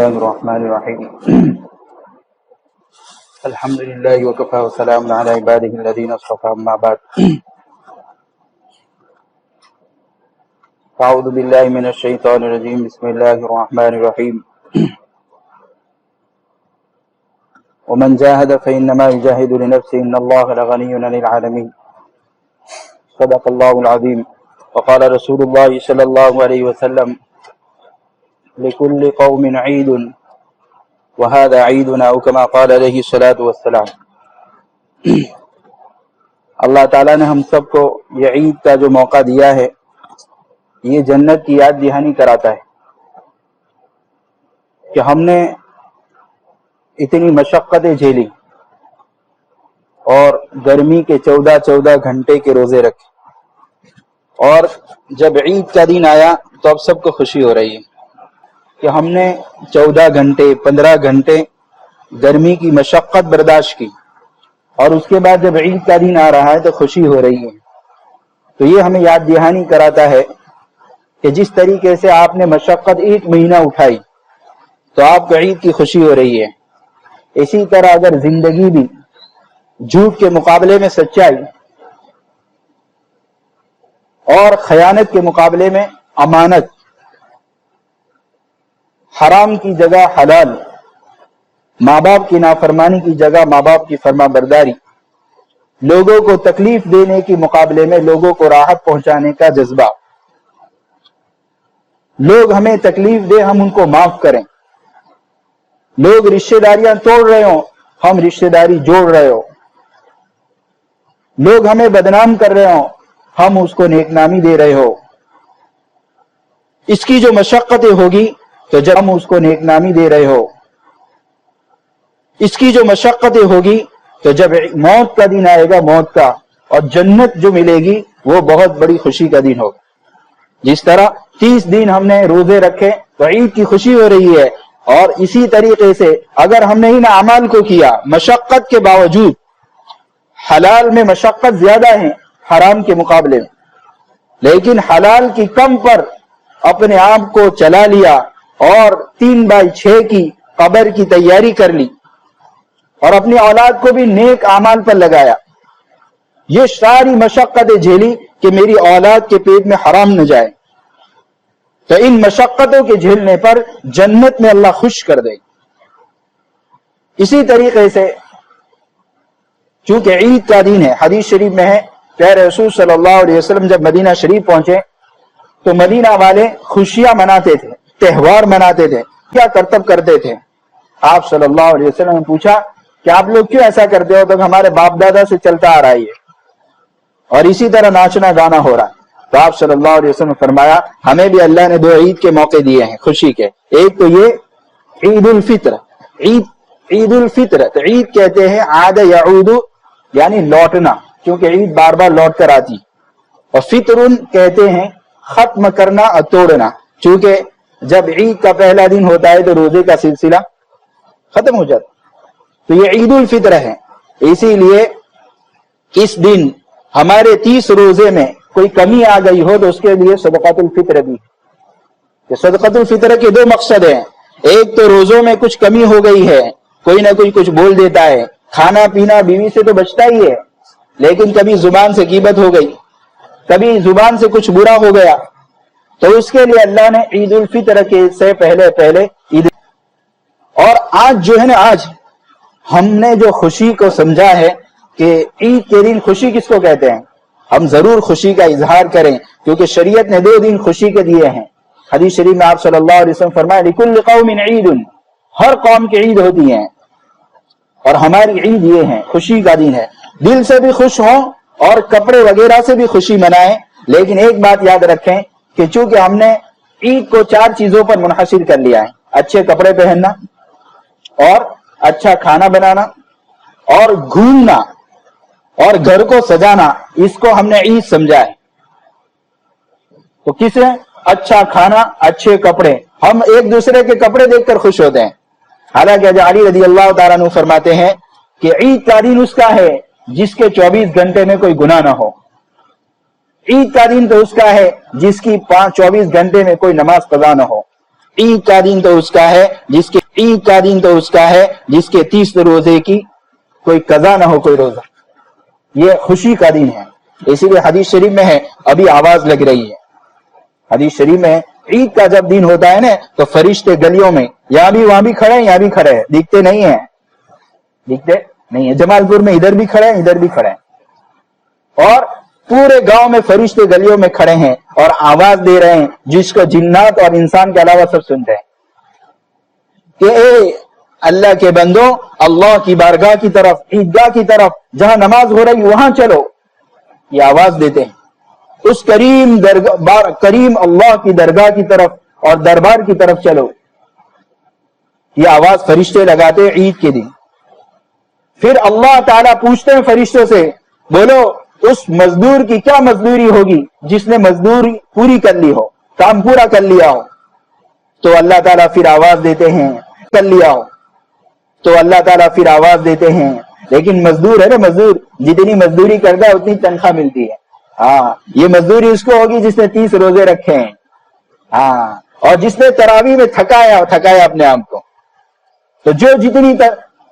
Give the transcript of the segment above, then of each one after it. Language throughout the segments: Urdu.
الله الرحمن الرحيم الحمد لله وكفى وسلام على عباده الذين اصطفى أما بعد أعوذ بالله من الشيطان الرجيم بسم الله الرحمن الرحيم ومن جاهد فإنما يجاهد لنفسه إن الله لغني عن العالمين صدق الله العظيم وقال رسول الله صلى الله عليه وسلم لكل قوم عيد وهذا عيدنا أو كما قال عليه الصلاة والسلام۔ اللہ تعالیٰ نے ہم سب کو یہ عید کا جو موقع دیا ہے یہ جنت کی یاد دہانی کراتا ہے کہ ہم نے اتنی مشقتیں جھیلی اور گرمی کے 14 گھنٹے کے روزے رکھے، اور جب عید کا دن آیا تو اب سب کو خوشی ہو رہی ہے کہ ہم نے 14 گھنٹے 15 گھنٹے گرمی کی مشقت برداشت کی، اور اس کے بعد جب عید کا دن آ رہا ہے تو خوشی ہو رہی ہے۔ تو یہ ہمیں یاد دہانی کراتا ہے کہ جس طریقے سے آپ نے مشقت 1 مہینہ اٹھائی تو آپ کو عید کی خوشی ہو رہی ہے، اسی طرح اگر زندگی بھی جھوٹ کے مقابلے میں سچائی اور خیانت کے مقابلے میں امانت، حرام کی جگہ حلال، ماں باپ کی نافرمانی کی جگہ ماں باپ کی فرما برداری، لوگوں کو تکلیف دینے کے مقابلے میں لوگوں کو راحت پہنچانے کا جذبہ، لوگ ہمیں تکلیف دے ہم ان کو معاف کریں، لوگ رشتہ داریاں توڑ رہے ہوں ہم رشتہ داری جوڑ رہے ہو، لوگ ہمیں بدنام کر رہے ہوں ہم اس کو نیک نامی دے رہے ہو، اس کی جو مشقتیں ہوگی تو جب ہم اس کو نیک نامی دے رہے ہو، اس کی جو مشقتیں ہوگی تو جب موت کا دن آئے گا موت کا، اور جنت جو ملے گی وہ بہت بڑی خوشی کا دن ہوگا۔ جس طرح 30 دن ہم نے روزے رکھے تو عید کی خوشی ہو رہی ہے، اور اسی طریقے سے اگر ہم نے ان اعمال کو کیا مشقت کے باوجود، حلال میں مشقت زیادہ ہے حرام کے مقابلے میں، لیکن حلال کی کم پر اپنے آپ کو چلا لیا اور 3/6 کی قبر کی تیاری کر لی اور اپنی اولاد کو بھی نیک اعمال پر لگایا، یہ ساری مشقتیں جھیلی کہ میری اولاد کے پیٹ میں حرام نہ جائے، تو ان مشقتوں کے جھیلنے پر جنت میں اللہ خوش کر دے۔ اسی طریقے سے چونکہ عید کا دن ہے، حدیث شریف میں ہے پیارے رسول صلی اللہ علیہ وسلم جب مدینہ شریف پہنچے تو مدینہ والے خوشیاں مناتے تھے، تہوار مناتے تھے، کیا کرتب کرتے تھے۔ آپ صلی اللہ علیہ وسلم نے پوچھا کہ آپ لوگ کیوں ایسا کرتے ہو؟ تو ہمارے باپ دادا سے چلتا آ رہا ہے اور اسی طرح ناچنا گانا ہو رہا ہے۔ تو آپ صلی اللہ علیہ وسلم نے فرمایا ہمیں بھی اللہ نے 2 عید کے موقع دیے ہیں خوشی کے، ایک تو یہ عید الفطر، عید الفطر تو عید کہتے ہیں عاد یعود یعنی لوٹنا، کیونکہ عید بار بار لوٹ کر آتی، اور فطر کہتے ہیں ختم کرنا اور توڑنا، چونکہ جب عید کا پہلا دن ہوتا ہے تو روزے کا سلسلہ ختم ہو جاتا، تو یہ عید الفطر ہے۔ اسی لیے اس دن ہمارے 30 روزے میں کوئی کمی آ گئی ہو تو اس کے لیے صدقۃ الفطر بھی ہے۔ صدقۃ الفطر کے 2 مقصد ہیں، ایک تو روزوں میں کچھ کمی ہو گئی ہے، کوئی نہ کوئی کچھ بول دیتا ہے، کھانا پینا بیوی سے تو بچتا ہی ہے، لیکن کبھی زبان سے غیبت ہو گئی، کبھی زبان سے کچھ برا ہو گیا، تو اس کے لیے اللہ نے عید الفطر کے سے پہلے عید، اور آج جو ہے نا، آج ہم نے جو خوشی کو سمجھا ہے کہ عید کے دن خوشی کس کو کہتے ہیں، ہم ضرور خوشی کا اظہار کریں، کیونکہ شریعت نے 2 دن خوشی کے دیے ہیں۔ حدیث شریف میں آپ صلی اللہ علیہ وسلم فرمایا لکل قوم عید، ہر قوم کی عید ہوتی ہیں، اور ہماری عید یہ ہے خوشی کا دن ہے، دل سے بھی خوش ہوں اور کپڑے وغیرہ سے بھی خوشی منائیں، لیکن ایک بات یاد رکھیں کہ چونکہ ہم نے عید کو 4 چیزوں پر منحصر کر لیا ہے، اچھے کپڑے پہننا اور اچھا کھانا بنانا اور گھومنا اور گھر کو سجانا، اس کو ہم نے عید سمجھا ہے۔ تو کس نے اچھا کھانا، اچھے کپڑے، ہم ایک دوسرے کے کپڑے دیکھ کر خوش ہوتے ہیں، حالانکہ علی رضی اللہ تعالیٰ عنہ فرماتے ہیں کہ عید کا دن اس کا ہے جس کے 24 گھنٹے میں کوئی گناہ نہ ہو، عید کا دن تو اس کا ہے جس کی 24 گھنٹے میں کوئی نماز قضا نہ ہو، عید کا دن تو اس کا ہے جس کے 30 روزے کی کوئی قضا نہ ہو کوئی روزہ. یہ خوشی کا دن ہے. اسی لیے حدیث شریف میں ہے ابھی آواز لگ رہی ہے. حدیث شریف میں عید کا جب دن ہوتا ہے نا تو فرشتے گلیوں میں یہاں بھی وہاں بھی کھڑے ہیں, یہاں بھی کھڑے ہیں, دکھتے نہیں ہیں. جمال پور میں ادھر بھی کھڑے ہیں ادھر بھی کھڑے ہیں, اور پورے گاؤں میں فرشتے گلیوں میں کھڑے ہیں اور آواز دے رہے ہیں جس کو جنات اور انسان کے علاوہ سب سنتے ہیں کہ اے اللہ کے بندوں, اللہ کی بارگاہ کی طرف, عیدگاہ کی طرف جہاں نماز ہو رہی وہاں چلو. یہ آواز دیتے ہیں اس کریم اللہ کی درگاہ کی طرف اور دربار کی طرف چلو. یہ آواز فرشتے لگاتے عید کے دن. پھر اللہ تعالیٰ پوچھتے ہیں فرشتوں سے, بولو اس مزدور کی کیا مزدوری ہوگی جس نے مزدوری پوری کر لی ہو, کام پورا کر لیا ہو. تو اللہ تعالیٰ پھر آواز دیتے ہیں کر لیا ہو. تو اللہ تعالیٰ پھر آواز دیتے ہیں لیکن مزدور ہے نا, مزدور جتنی مزدوری کرتا ہے اتنی تنخواہ ملتی ہے. ہاں, یہ مزدوری اس کو ہوگی جس نے 30 روزے رکھے ہیں, ہاں, اور جس نے تراویح میں تھکایا اپنے آپ کو. تو جو جتنی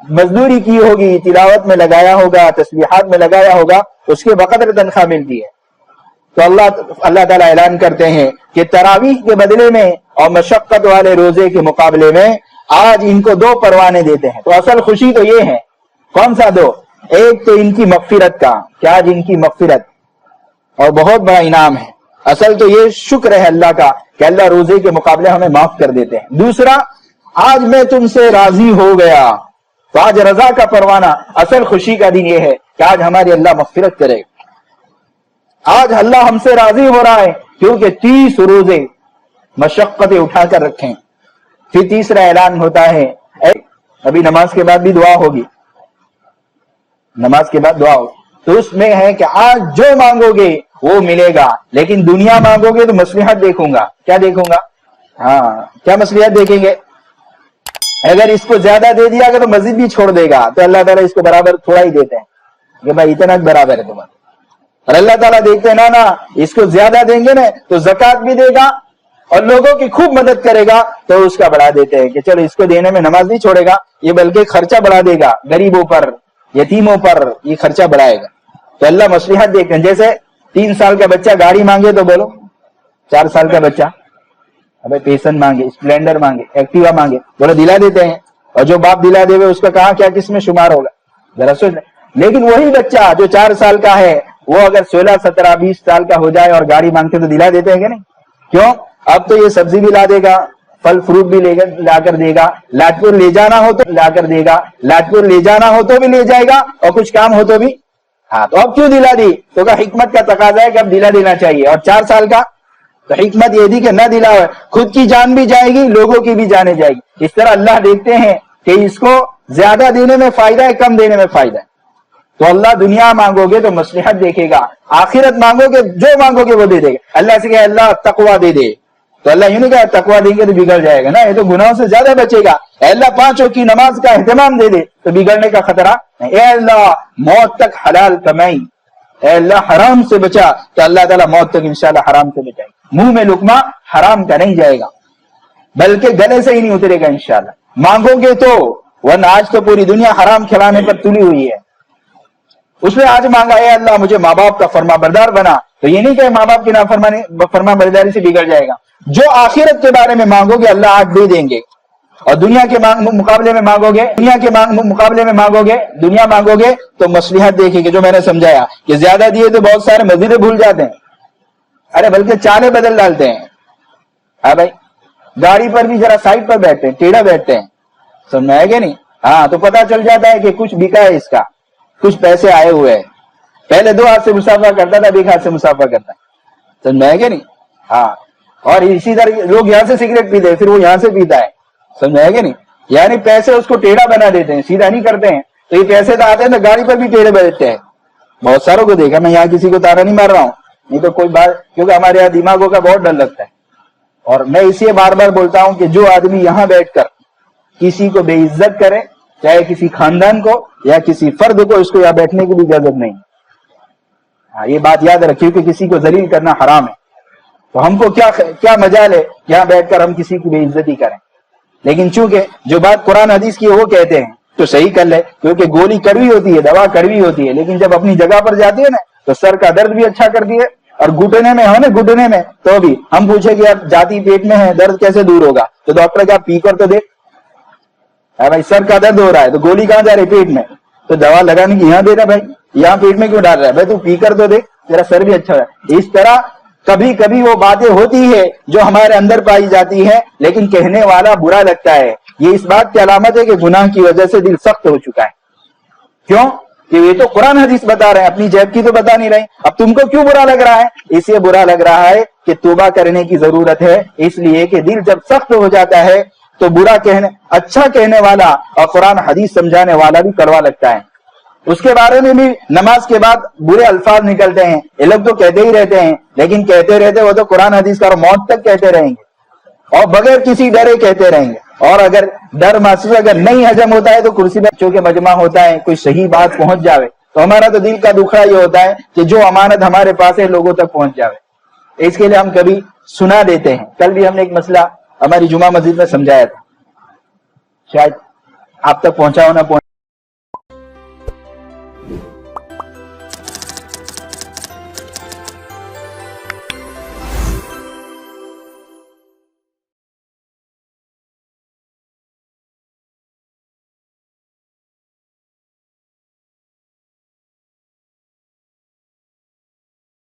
مزدوری کی ہوگی, تلاوت میں لگایا ہوگا, تسبیحات میں لگایا ہوگا, اس کے بقدر تنخواہ ملتی ہے. تو اللہ تعالیٰ اعلان کرتے ہیں کہ تراویح کے بدلے میں اور مشقت والے روزے کے مقابلے میں آج ان کو 2 پروانے دیتے ہیں. تو اصل خوشی تو یہ ہے. کون سا 2؟ ایک تو ان کی مغفرت کا, کیا آج ان کی مغفرت اور بہت بڑا انعام ہے. اصل تو یہ شکر ہے اللہ کا کہ اللہ روزے کے مقابلے ہمیں معاف کر دیتے ہیں. دوسرا, آج میں تم سے راضی ہو گیا. تو آج رضا کا پروانہ, اصل خوشی کا دن یہ ہے کہ آج ہماری اللہ مغفرت کرے. آج اللہ ہم سے راضی ہو رہا ہے کیونکہ 30 روزے مشقتیں اٹھا کر رکھیں. پھر تیسرا اعلان ہوتا ہے, ابھی نماز کے بعد بھی دعا ہوگی, نماز کے بعد دعا ہوگی. تو اس میں ہے کہ آج جو مانگو گے وہ ملے گا, لیکن دنیا مانگو گے تو مصلحت دیکھوں گا. کیا دیکھوں گا؟ ہاں, کیا مصلحت دیکھیں گے؟ اگر اس کو زیادہ دے دیا گا تو مسجد بھی چھوڑ دے گا, تو اللہ تعالیٰ اس کو برابر تھوڑا ہی دیتے ہیں کہ بھائی اتنا برابر ہے تمہارا. اور اللہ تعالیٰ دیکھتے ہیں نا اس کو زیادہ دیں گے نا تو زکات بھی دے گا اور لوگوں کی خوب مدد کرے گا, تو اس کا بڑھا دیتے ہیں کہ چلو اس کو دینے میں نماز نہیں چھوڑے گا, یہ بلکہ خرچہ بڑھا دے گا, غریبوں پر, یتیموں پر یہ خرچہ بڑھائے گا. تو اللہ مصلحت دیکھتے ہیں. جیسے 3 سال کا بچہ گاڑی مانگے تو بولو, 4 سال کا بچہ ابھی پیشن مانگے, اسپلینڈر مانگے, ایکٹیوا مانگے, بولو دلا دیتے ہیں. اور جو باپ دلا دے اس کا کہاں کیا کس میں شمار ہوگا ذرا سوچ. لیکن وہی بچہ جو 4 سال کا ہے وہ اگر 16, 17, 20 سال کا ہو جائے اور گاڑی مانگتے تو دلا دیتے ہیں کہ نہیں؟ کیوں؟ اب تو یہ سبزی بھی لا دے گا, پھل فروٹ بھی لا کر دے گا, لاجپور لے جانا ہو تو لا کر دے گا, لاجپور لے جانا ہو تو بھی لے جائے گا, اور کچھ کام ہو تو بھی. ہاں, تو اب کیوں دلا دی؟ تو کہ حکمت کا تقاضا ہے کہ اب دلا دینا چاہیے. اور 4 سال کا تو حکمت یہ تھی کہ نہ دلا ہوا, خود کی جان بھی جائے گی, لوگوں کی بھی جانے جائے گی. اس طرح اللہ دیکھتے ہیں کہ اس کو زیادہ دینے میں فائدہ ہے, کم دینے میں فائدہ ہے. تو اللہ دنیا مانگو گے تو مصلحت دیکھے گا, آخرت مانگو گے جو مانگو گے وہ دے دے گا. اللہ سے کہ اللہ تقویٰ دے دے, تو اللہ یوں نہیں کہا تقویٰ دیں گے تو بگڑ جائے گا نا, یہ تو گناہوں سے زیادہ بچے گا. اے اللہ 5 وقت کی نماز کا اہتمام دے دے تو بگڑنے کا خطرہ نہیں. اے اللہ موت تک حلال کمائی, اے اللہ حرام سے بچا, تو اللہ تعالیٰ موت تک انشاءاللہ حرام سے بچائے گا. منہ میں لقمہ حرام کا نہیں جائے گا, بلکہ گلے سے ہی نہیں اترے گا انشاءاللہ. مانگو گے تو, ورنہ آج تو پوری دنیا حرام کھلانے پر تلی ہوئی ہے. اس نے آج مانگا اے اللہ مجھے ماں باپ کا فرما بردار بنا, تو یہ نہیں کہ ماں باپ کی فرما برداری سے بگڑ جائے گا. جو آخرت کے بارے میں مانگو گے اللہ آج دے دیں گے, اور دنیا کے مقابلے میں مانگو گے, دنیا مانگو گے تو مصلحت دیکھیں گے. جو میں نے سمجھایا کہ زیادہ دیے تو بہت سارے مسجدیں بھول جاتے ہیں, ارے بلکہ چالیں بدل ڈالتے ہیں. ہاں بھائی, گاڑی پر بھی ذرا سائڈ پر بیٹھتے ہیں, ٹیڑھا بیٹھتے ہیں, سمجھ میں آئے گا نہیں؟ ہاں, تو پتا چل جاتا ہے کہ کچھ بکا ہے, اس کا کچھ پیسے آئے ہوئے ہیں. پہلے 2 ہاتھ سے مسافہ کرتا تھا, 1 ہاتھ سے مسافہ کرتا ہے, سمجھ میں آئے گا نہیں؟ ہاں, اور اسی طرح لوگ یہاں سے سگریٹ پیتے ہیں, پھر وہ یہاں سے پیتا ہے, سمجھ میں آئے گا نہیں؟ یعنی پیسے اس کو ٹیڑھا بنا دیتے ہیں, سیدھا نہیں کرتے ہیں. تو یہ پیسے تو آتے ہیں تو گاڑی پر بھی ٹیڑھے بیٹھتے ہیں. بہت ساروں کو دیکھا, میں یہاں کسی کو تارا نہیں مار رہا ہوں, نہیں تو کوئی بات, کیونکہ ہمارے یہاں دماغوں کا بہت ڈر لگتا ہے. اور میں اسی بار بار بولتا ہوں کہ جو آدمی یہاں بیٹھ کر کسی کو بے عزت کرے, چاہے کسی خاندان کو یا کسی فرد کو, اس کو یہاں بیٹھنے کی بھی اجازت نہیں. ہاں, یہ بات یاد رکھیے کہ کسی کو ذلیل کرنا حرام ہے. تو ہم کو کیا مجال ہے یہاں بیٹھ کر ہم کسی کی بے عزتی کریں. لیکن چونکہ جو بات قرآن حدیث کی وہ کہتے ہیں تو صحیح کر لے, کیونکہ گولی کڑوی ہوتی ہے, دوا کڑوی ہوتی ہے, لیکن جب اپنی جگہ پر جاتی ہے نا تو سر کا درد بھی اچھا کرتی ہے. اور گھٹنے میں ہو نا, گھٹنے میں تو بھی ہم پوچھے کہ اب جاتی پیٹ میں ہے, درد کیسے دور ہوگا, تو ڈاکٹر کیا پی کر تو دیکھ, بھائی سر کا درد ہو رہا ہے تو گولی کہاں جا رہی, پیٹ میں, تو دوا لگانے کی یہاں دے رہا, بھائی یہاں پیٹ میں کیوں ڈال رہا ہے, بھائی تو پی کر تو دیکھ, تیرا سر بھی اچھا ہو رہا ہے. اس طرح کبھی کبھی وہ باتیں ہوتی ہے جو ہمارے اندر پائی جاتی ہے لیکن کہنے والا برا لگتا ہے. یہ اس بات کی علامت ہے کہ گناہ کی وجہ سے دل سخت ہو چکا ہے. کیوں کہ یہ تو قرآن حدیث بتا رہے ہیں, اپنی جیب کی تو بتا نہیں رہے. اب تم کو کیوں برا لگ رہا ہے؟ اس لیے برا لگ رہا ہے کہ توبہ کرنے کی ضرورت ہے, اس لیے کہ دل جب سخت ہو جاتا ہے تو برا کہنے, اچھا کہنے والا اور قرآن حدیث سمجھانے والا بھی کڑوا لگتا ہے. اس کے بارے میں بھی نماز کے بعد برے الفاظ نکلتے ہیں. یہ لوگ تو کہتے ہی رہتے ہیں, لیکن کہتے رہتے وہ تو قرآن حدیث کا موت تک کہتے رہیں گے اور بغیر کسی ڈرے کہتے رہیں گے. اور اگر ڈر محسوس اگر نہیں ہجم ہوتا ہے تو کرسی پر چونکہ مجمع ہوتا ہے, کوئی صحیح بات پہنچ جاوے تو ہمارا تو دل کا دکھڑا یہ ہوتا ہے کہ جو امانت ہمارے پاس ہے لوگوں تک پہنچ جاوے. اس کے لیے ہم کبھی سنا دیتے ہیں. کل بھی ہم نے ایک مسئلہ ہماری جمعہ مسجد میں سمجھایا تھا, شاید آپ تک پہنچا ہونا.